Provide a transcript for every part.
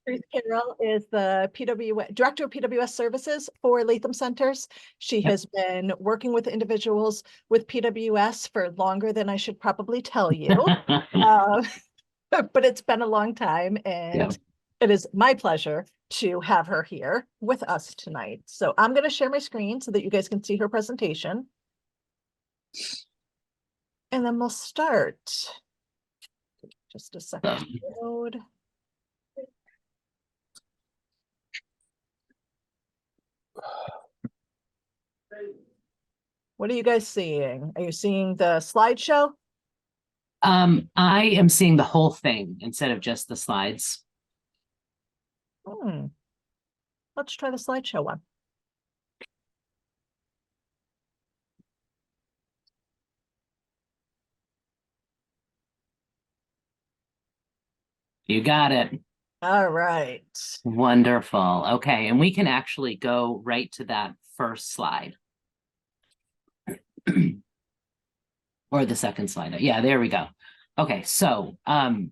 Patrice Carroll is the Director of PWS Services for Latham Centers. She has been working with individuals with PWS for longer than I should probably tell you. But it's been a long time, and it is my pleasure to have her here with us tonight. So I'm going to share my screen so that you guys can see her presentation. And then we'll start. Just a second to load. What are you guys seeing? Are you seeing the slideshow? I am seeing the whole thing instead of just the slides. Let's try the slideshow one. You got it. All right. Wonderful. Okay, and we can actually go right to that first slide. Or the second slide. Yeah, there we go. Okay, so I'm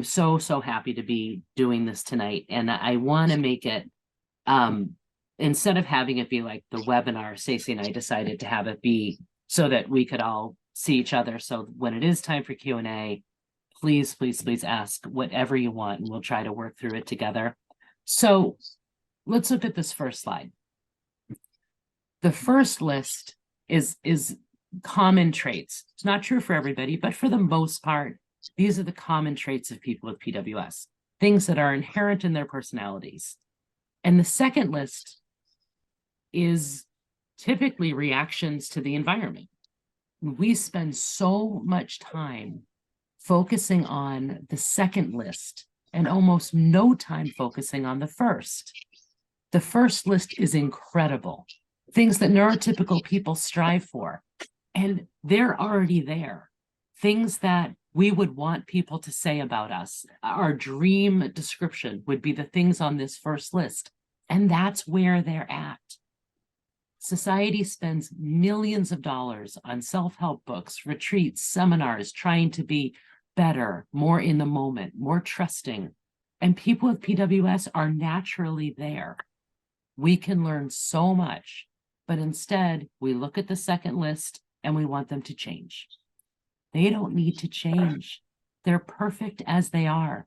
so happy to be doing this tonight, and I want to make it instead of having it be like the webinar, Stacey and I decided to have it be so that we could all see each other. So when it is time for Q&A, please ask whatever you want, and we'll try to work through it together. So let's look at this first slide. The first list is common traits. It's not true for everybody, but for the most part, these are the common traits of people with PWS, things that are inherent in their personalities. And the second list is typically reactions to the environment. We spend so much time focusing on the second list and almost no time focusing on the first. The first list is incredible. Things that neurotypical people strive for, and they're already there. Things that we would want people to say about us. Our dream description would be the things on this first list, and that's where they're at. Society spends millions of dollars on self-help books, retreats, seminars, trying to be better, more in the moment, more trusting. And people with PWS are naturally there. We can learn so much, but instead we look at the second list and we want them to change. They don't need to change. They're perfect as they are.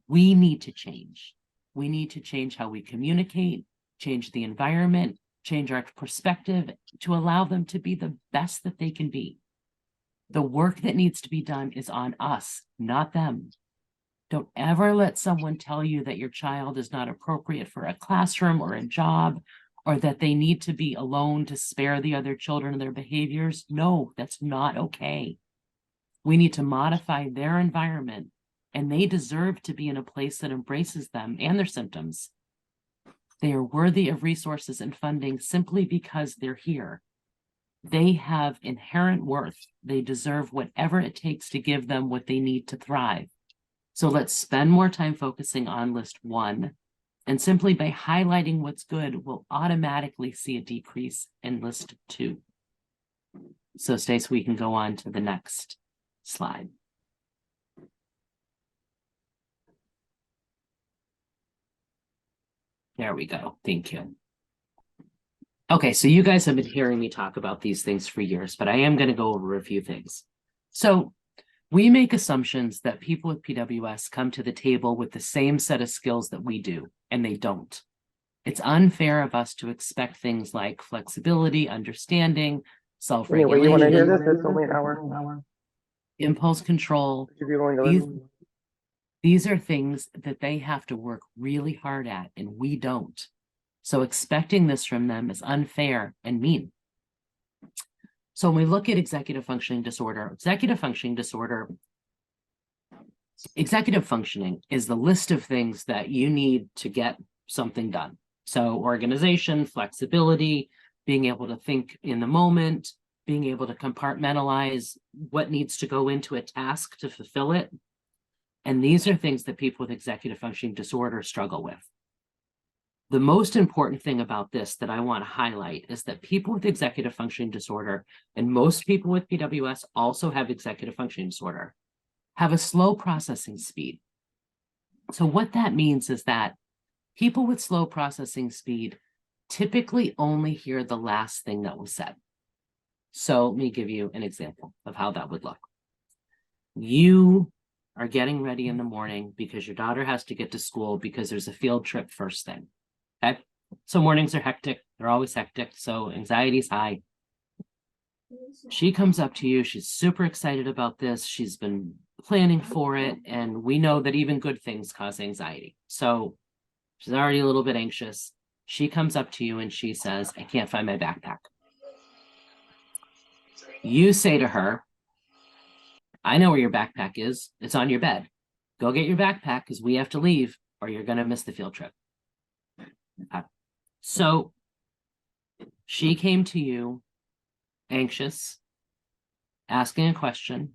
We need to change. We need to change how we communicate, change the environment, change our perspective to allow them to be the best that they can be. The work that needs to be done is on us, not them. Don't ever let someone tell you that your child is not appropriate for a classroom or a job, or that they need to be alone to spare the other children and their behaviors. No, that's not okay. We need to modify their environment, and they deserve to be in a place that embraces them and their symptoms. They are worthy of resources and funding simply because they're here. They have inherent worth. They deserve whatever it takes to give them what they need to thrive. So let's spend more time focusing on list one, and simply by highlighting what's good, we'll automatically see a decrease in list two. So Stacey, we can go on to the next slide. There we go. Thank you. Okay, so you guys have been hearing me talk about these things for years, but I am going to go over a few things. So we make assumptions that people with PWS come to the table with the same set of skills that we do, and they don't. It's unfair of us to expect things like flexibility, understanding, self-regulation, you want to hear this? It's only an hour. Impulse control. These are things that they have to work really hard at, and we don't. So expecting this from them is unfair and mean. So when we look at executive functioning disorder is the list of things that you need to get something done. So organization, flexibility, being able to think in the moment, being able to compartmentalize what needs to go into a task to fulfill it. And these are things that people with executive functioning disorder struggle with. The most important thing about this that I want to highlight is that people with executive functioning disorder, and most people with PWS also have executive functioning disorder, have a slow processing speed. So what that means is that people with slow processing speed typically only hear the last thing that was said. So let me give you an example of how that would look. You are getting ready in the morning because your daughter has to get to school because there's a field trip first thing. Okay. So mornings are hectic. They're always hectic. So anxiety's high. She comes up to you. She's super excited about this. She's been planning for it. And we know that even good things cause anxiety. So she's already a little bit anxious. She comes up to you and she says, I can't find my backpack. You say to her, I know where your backpack is. It's on your bed. Go get your backpack because we have to leave or you're going to miss the field trip. So she came to you anxious, asking a question.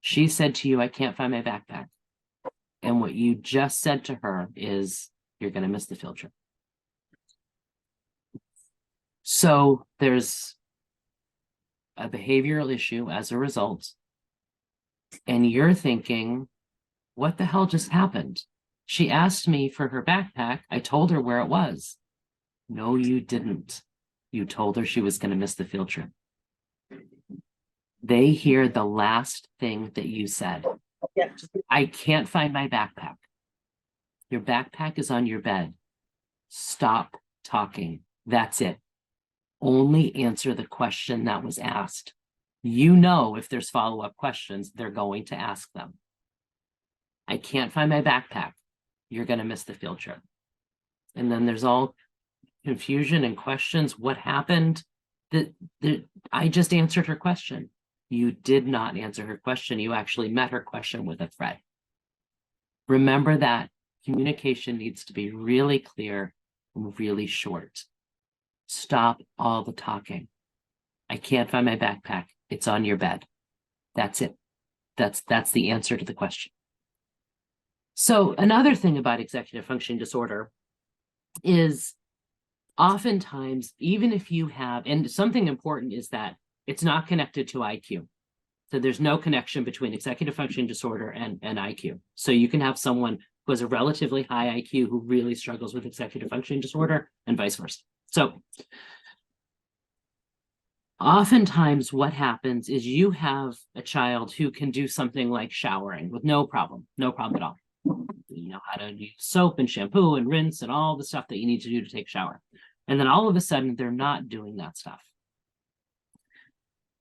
She said to you, I can't find my backpack. And what you just said to her is, you're going to miss the field trip. So there's a behavioral issue as a result. And you're thinking, what the hell just happened? She asked me for her backpack. I told her where it was. No, you didn't. You told her she was going to miss the field trip. They hear the last thing that you said. Yeah. I can't find my backpack. Your backpack is on your bed. Stop talking. That's it. Only answer the question that was asked. You know, if there's follow-up questions, they're going to ask them. I can't find my backpack. You're going to miss the field trip. And then there's all confusion and questions. What happened? I just answered her question. You did not answer her question. You actually met her question with a threat. Remember that communication needs to be really clear and really short. Stop all the talking. I can't find my backpack. It's on your bed. That's it. That's the answer to the question. So another thing about executive functioning disorder is oftentimes, even if you have, and something important is that it's not connected to IQ. So there's no connection between executive functioning disorder and IQ. So you can have someone who has a relatively high IQ who really struggles with executive functioning disorder and vice versa. So oftentimes what happens is you have a child who can do something like showering with no problem at all. You know how to use soap and shampoo and rinse and all the stuff that you need to do to take a shower. And then all of a sudden they're not doing that stuff.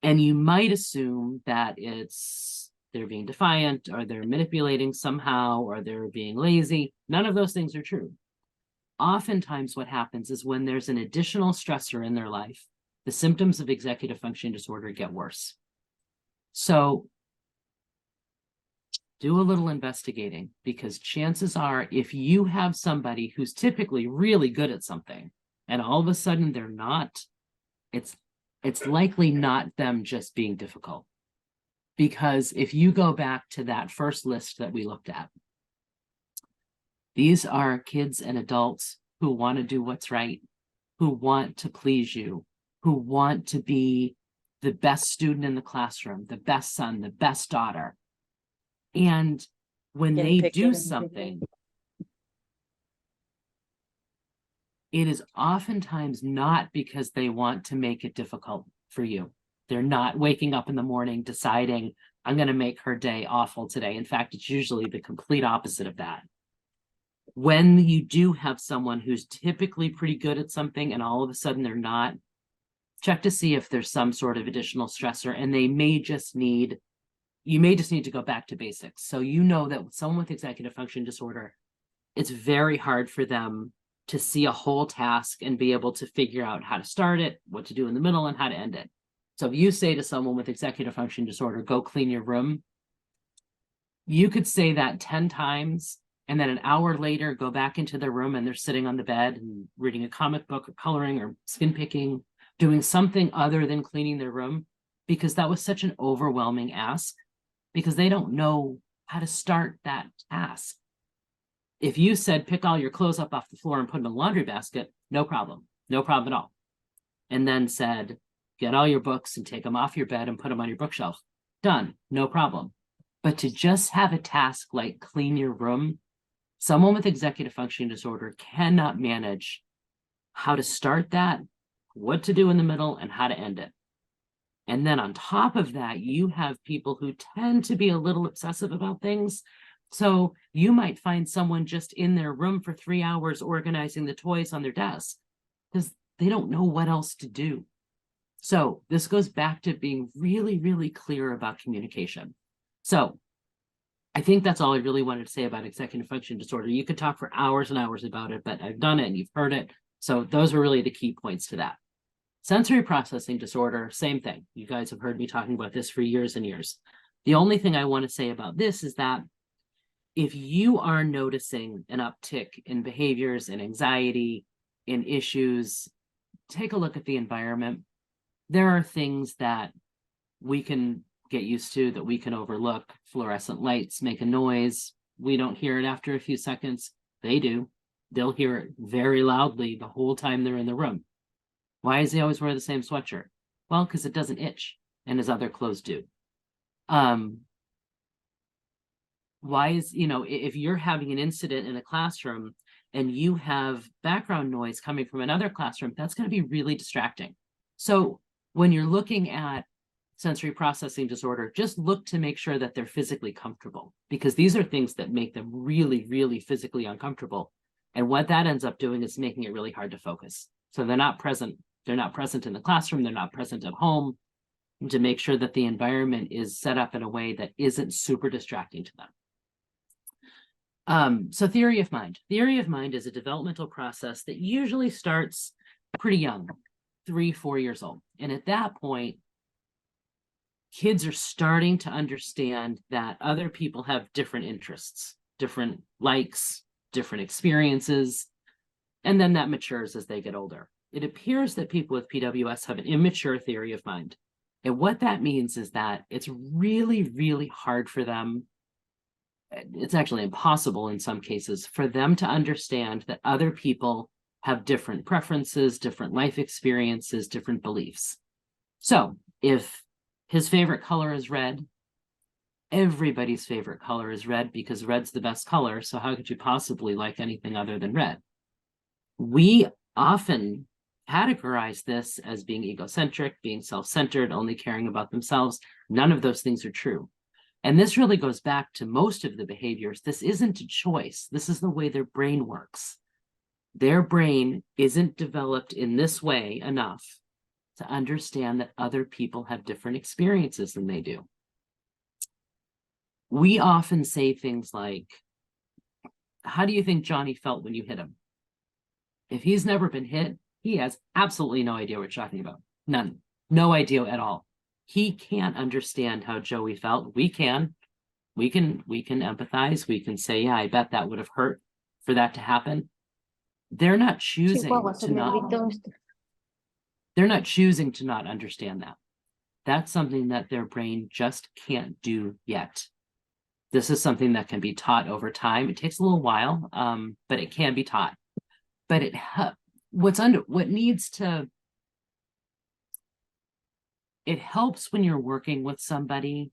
And you might assume that they're being defiant or they're manipulating somehow or they're being lazy. None of those things are true. Oftentimes what happens is when there's an additional stressor in their life, the symptoms of executive functioning disorder get worse. So do a little investigating, because chances are if you have somebody who's typically really good at something and all of a sudden they're not, it's likely not them just being difficult. Because if you go back to that first list that we looked at, these are kids and adults who want to do what's right, who want to please you, who want to be the best student in the classroom, the best son, the best daughter. And when they do something, it is oftentimes not because they want to make it difficult for you. They're not waking up in the morning deciding, I'm going to make her day awful today. In fact, it's usually the complete opposite of that. When you do have someone who's typically pretty good at something and all of a sudden they're not, check to see if there's some sort of additional stressor, and you may just need to go back to basics. So you know that with someone with executive function disorder, it's very hard for them to see a whole task and be able to figure out how to start it, what to do in the middle, and how to end it. So if you say to someone with executive function disorder, go clean your room, you could say that 10 times, and then an hour later, go back into their room and they're sitting on the bed and reading a comic book or coloring or skin picking, doing something other than cleaning their room, because that was such an overwhelming ask, because they don't know how to start that task. If you said, pick all your clothes up off the floor and put them in a laundry basket, no problem at all. And then said, get all your books and take them off your bed and put them on your bookshelf. Done, no problem. But to just have a task like clean your room, someone with executive functioning disorder cannot manage how to start that, what to do in the middle, and how to end it. And then on top of that, you have people who tend to be a little obsessive about things. So you might find someone just in their room for 3 hours organizing the toys on their desk because they don't know what else to do. So this goes back to being really, really clear about communication. So I think that's all I really wanted to say about executive function disorder. You could talk for hours and hours about it, but I've done it and you've heard it. So those were really the key points to that. Sensory processing disorder, same thing. You guys have heard me talking about this for years and years. The only thing I want to say about this is that if you are noticing an uptick in behaviors and anxiety, in issues, take a look at the environment. There are things that we can get used to that we can overlook. Fluorescent lights make a noise. We don't hear it after a few seconds. They do. They'll hear it very loudly the whole time they're in the room. Why does he always wear the same sweatshirt? Well, because it doesn't itch and his other clothes do. Why is, if you're having an incident in a classroom and you have background noise coming from another classroom, that's going to be really distracting. So when you're looking at sensory processing disorder, just look to make sure that they're physically comfortable, because these are things that make them really, really physically uncomfortable. And what that ends up doing is making it really hard to focus. So they're not present. They're not present in the classroom. They're not present at home, to make sure that the environment is set up in a way that isn't super distracting to them. So theory of mind. Theory of mind is a developmental process that usually starts pretty young, 3-4 years old. And at that point, kids are starting to understand that other people have different interests, different likes, different experiences, and then that matures as they get older. It appears that people with PWS have an immature theory of mind. And what that means is that it's really, really hard for them. It's actually impossible in some cases for them to understand that other people have different preferences, different life experiences, different beliefs. So if his favorite color is red, everybody's favorite color is red because red's the best color. So how could you possibly like anything other than red? We often categorize this as being egocentric, being self-centered, only caring about themselves. None of those things are true. And this really goes back to most of the behaviors. This isn't a choice. This is the way their brain works. Their brain isn't developed in this way enough to understand that other people have different experiences than they do. We often say things like, how do you think Johnny felt when you hit him? If he's never been hit, he has absolutely no idea what you're talking about. None. No idea at all. He can't understand how Joey felt. We can. We can empathize. We can say, yeah, I bet that would have hurt for that to happen. They're not choosing they're not choosing to not understand that. That's something that their brain just can't do yet. This is something that can be taught over time. It takes a little while, but it can be taught. But it helps when you're working with somebody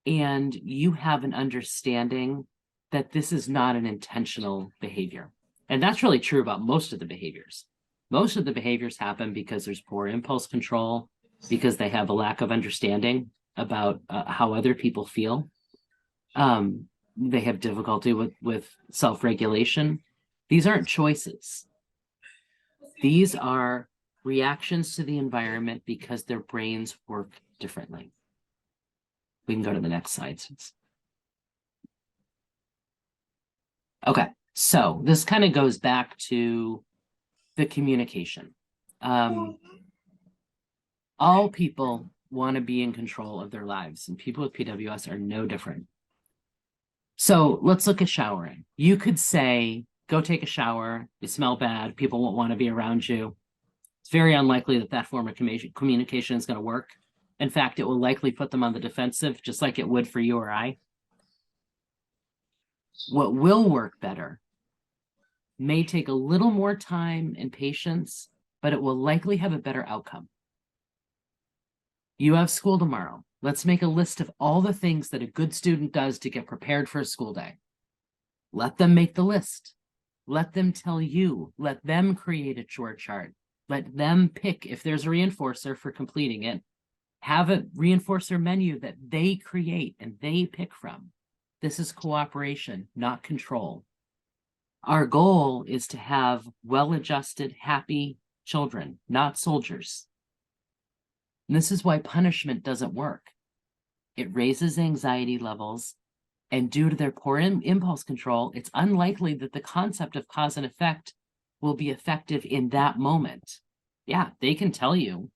and you have an understanding that this is not an intentional behavior. And that's really true about most of the behaviors. Most of the behaviors happen because there's poor impulse control, because they have a lack of understanding about how other people feel. They have difficulty with self-regulation. These aren't choices. These are reactions to the environment because their brains work differently. We can go to the next slide. Okay, so this kind of goes back to the communication. All people want to be in control of their lives, and people with PWS are no different. So let's look at showering. You could say, go take a shower, you smell bad, people won't want to be around you. It's very unlikely that that form of communication is going to work. In fact, it will likely put them on the defensive, just like it would for you or I. What will work better may take a little more time and patience, but it will likely have a better outcome. You have school tomorrow. Let's make a list of all the things that a good student does to get prepared for a school day. Let them make the list. Let them tell you. Let them create a chore chart. Let them pick if there's a reinforcer for completing it. Have a reinforcer menu that they create and they pick from. This is cooperation, not control. Our goal is to have well-adjusted, happy children, not soldiers. And this is why punishment doesn't work. It raises anxiety levels, and due to their poor impulse control, it's unlikely that the concept of cause and effect will be effective in that moment. Yeah, they can tell you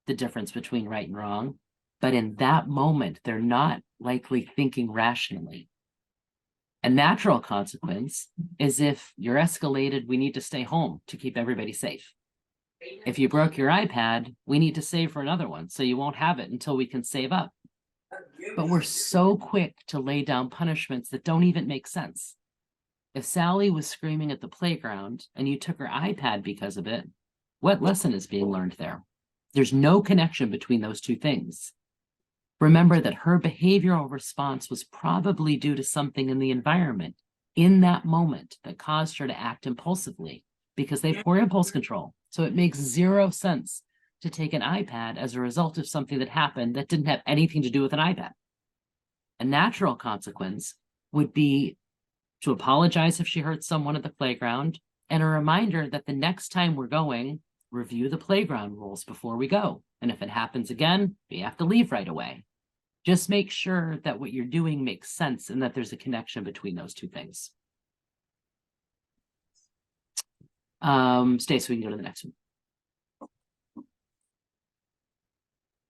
the difference between right and wrong, but in that moment, they're not likely thinking rationally. A natural consequence is if you're escalated, we need to stay home to keep everybody safe. If you broke your iPad, we need to save for another one, so you won't have it until we can save up. But we're so quick to lay down punishments that don't even make sense. If Sally was screaming at the playground and you took her iPad because of it, what lesson is being learned there? There's no connection between those two things. Remember that her behavioral response was probably due to something in the environment in that moment that caused her to act impulsively because they have poor impulse control. So it makes zero sense to take an iPad as a result of something that happened that didn't have anything to do with an iPad. A natural consequence would be to apologize if she hurt someone at the playground, and a reminder that the next time we're going, review the playground rules before we go. And if it happens again, we have to leave right away. Just make sure that what you're doing makes sense and that there's a connection between those two things. Stay so we can go to the next one.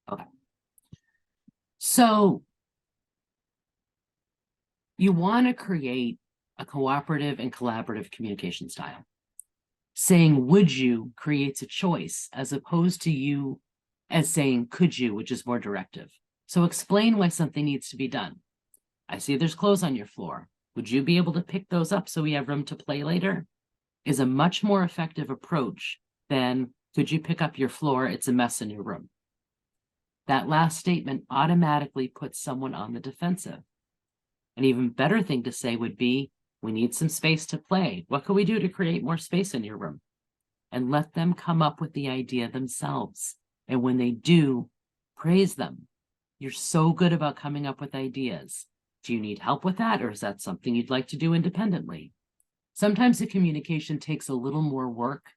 Okay. So you want to create a cooperative and collaborative communication style. Saying would you creates a choice as opposed to you as saying could you, which is more directive. So explain why something needs to be done. I see there's clothes on your floor. Would you be able to pick those up so we have room to play later? Is a much more effective approach than could you pick up your floor? It's a mess in your room. That last statement automatically puts someone on the defensive. An even better thing to say would be, we need some space to play. What can we do to create more space in your room? And let them come up with the idea themselves. And when they do, praise them. You're so good about coming up with ideas. Do you need help with that? Or is that something you'd like to do independently? Sometimes the communication takes a little more work,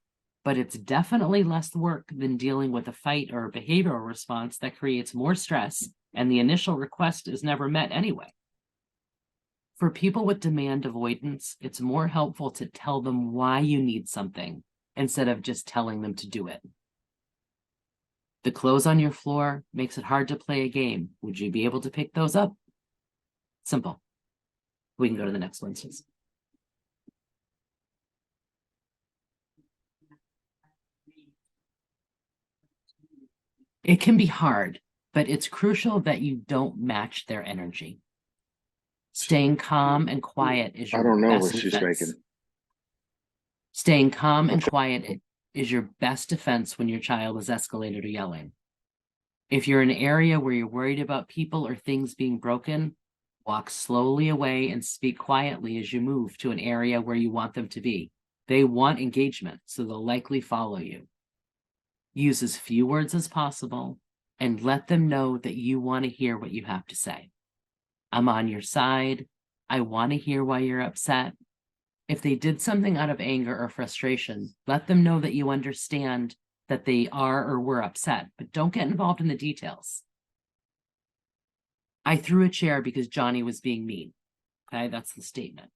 but it's definitely less work than dealing with a fight or a behavioral response that creates more stress, and the initial request is never met anyway. For people with demand avoidance, it's more helpful to tell them why you need something instead of just telling them to do it. The clothes on your floor makes it hard to play a game. Would you be able to pick those up? Simple. We can go to the next one, please. It can be hard, but it's crucial that you don't match their energy. Staying calm and quiet is your I don't know best what she's defense. making. Staying calm and quiet is your best defense when your child is escalated or yelling. If you're in an area where you're worried about people or things being broken, walk slowly away and speak quietly as you move to an area where you want them to be. They want engagement, so they'll likely follow you. Use as few words as possible and let them know that you want to hear what you have to say. I'm on your side. I want to hear why you're upset. If they did something out of anger or frustration, let them know that you understand that they are or were upset, but don't get involved in the details. I threw a chair because Johnny was being mean. Okay, that's the statement.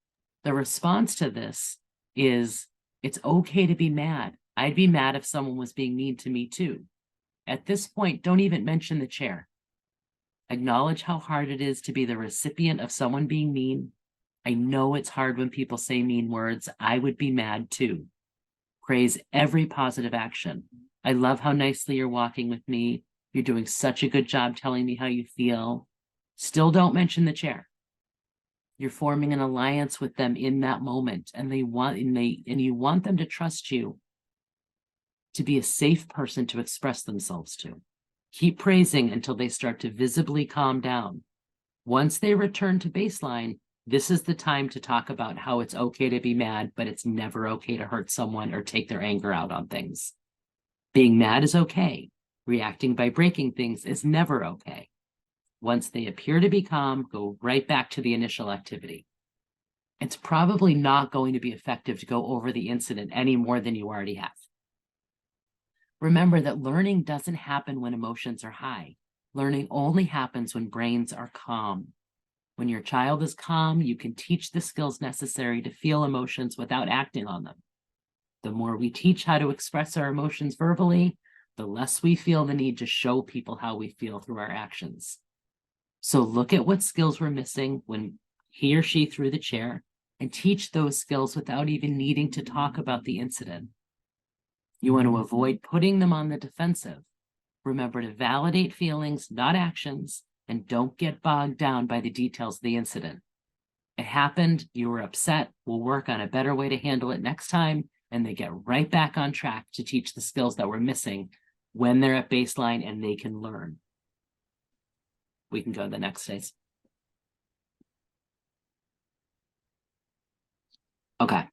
The response to this is, it's okay to be mad. I'd be mad if someone was being mean to me too. At this point, don't even mention the chair. Acknowledge how hard it is to be the recipient of someone being mean. I know it's hard when people say mean words. I would be mad too. Praise every positive action. I love how nicely you're walking with me. You're doing such a good job telling me how you feel. Still don't mention the chair. You're forming an alliance with them in that moment, and you want them to trust you to be a safe person to express themselves to. Keep praising until they start to visibly calm down. Once they return to baseline, this is the time to talk about how it's okay to be mad, but it's never okay to hurt someone or take their anger out on things. Being mad is okay. Reacting by breaking things is never okay. Once they appear to be calm, go right back to the initial activity. It's probably not going to be effective to go over the incident any more than you already have. Remember that learning doesn't happen when emotions are high. Learning only happens when brains are calm. When your child is calm, you can teach the skills necessary to feel emotions without acting on them. The more we teach how to express our emotions verbally, the less we feel the need to show people how we feel through our actions. So look at what skills we're missing when he or she threw the chair and teach those skills without even needing to talk about the incident. You want to avoid putting them on the defensive. Remember to validate feelings, not actions, and don't get bogged down by the details of the incident. It happened, you were upset, we'll work on a better way to handle it next time, and they get right back on track to teach the skills that we're missing when they're at baseline and they can learn. We can go to the next phase. Okay.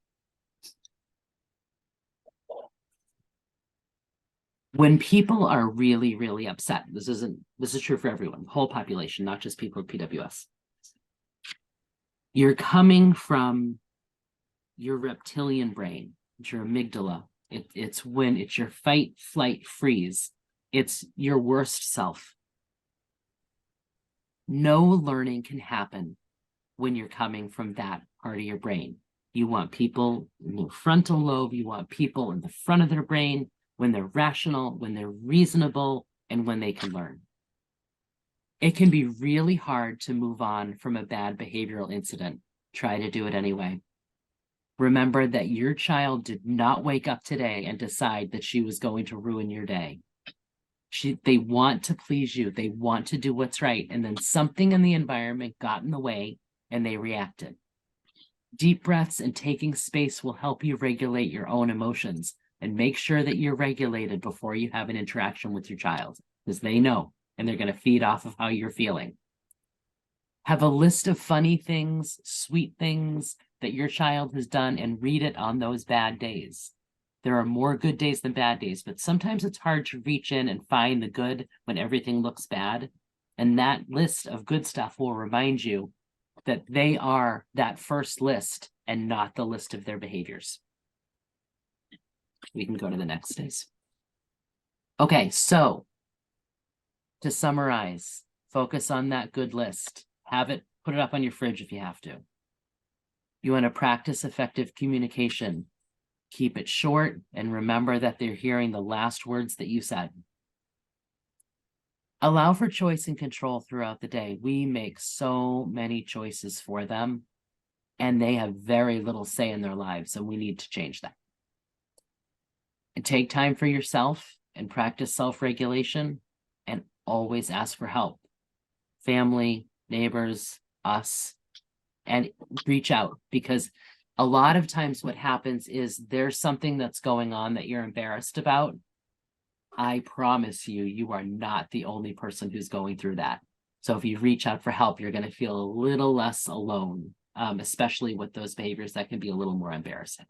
When people are really, really upset, this is true for everyone, the whole population, not just people with PWS. You're coming from your reptilian brain, it's your amygdala. It's when it's your fight, flight, freeze. It's your worst self. No learning can happen when you're coming from that part of your brain. You want people in the frontal lobe, you want people in the front of their brain, when they're rational, when they're reasonable, and when they can learn. It can be really hard to move on from a bad behavioral incident. Try to do it anyway. Remember that your child did not wake up today and decide that she was going to ruin your day. They want to please you. They want to do what's right. And then something in the environment got in the way and they reacted. Deep breaths and taking space will help you regulate your own emotions and make sure that you're regulated before you have an interaction with your child, because they know and they're going to feed off of how you're feeling. Have a list of funny things, sweet things that your child has done and read it on those bad days. There are more good days than bad days, but sometimes it's hard to reach in and find the good when everything looks bad. And that list of good stuff will remind you that they are that first list and not the list of their behaviors. We can go to the next phase. Okay, so to summarize, focus on that good list. Have it, put it up on your fridge if you have to. You want to practice effective communication. Keep it short and remember that they're hearing the last words that you said. Allow for choice and control throughout the day. We make so many choices for them, and they have very little say in their lives, and we need to change that. And take time for yourself and practice self-regulation, and always ask for help. Family, neighbors, us, and reach out, because a lot of times what happens is there's something that's going on that you're embarrassed about. I promise you, you are not the only person who's going through that. So if you reach out for help, you're going to feel a little less alone, especially with those behaviors that can be a little more embarrassing.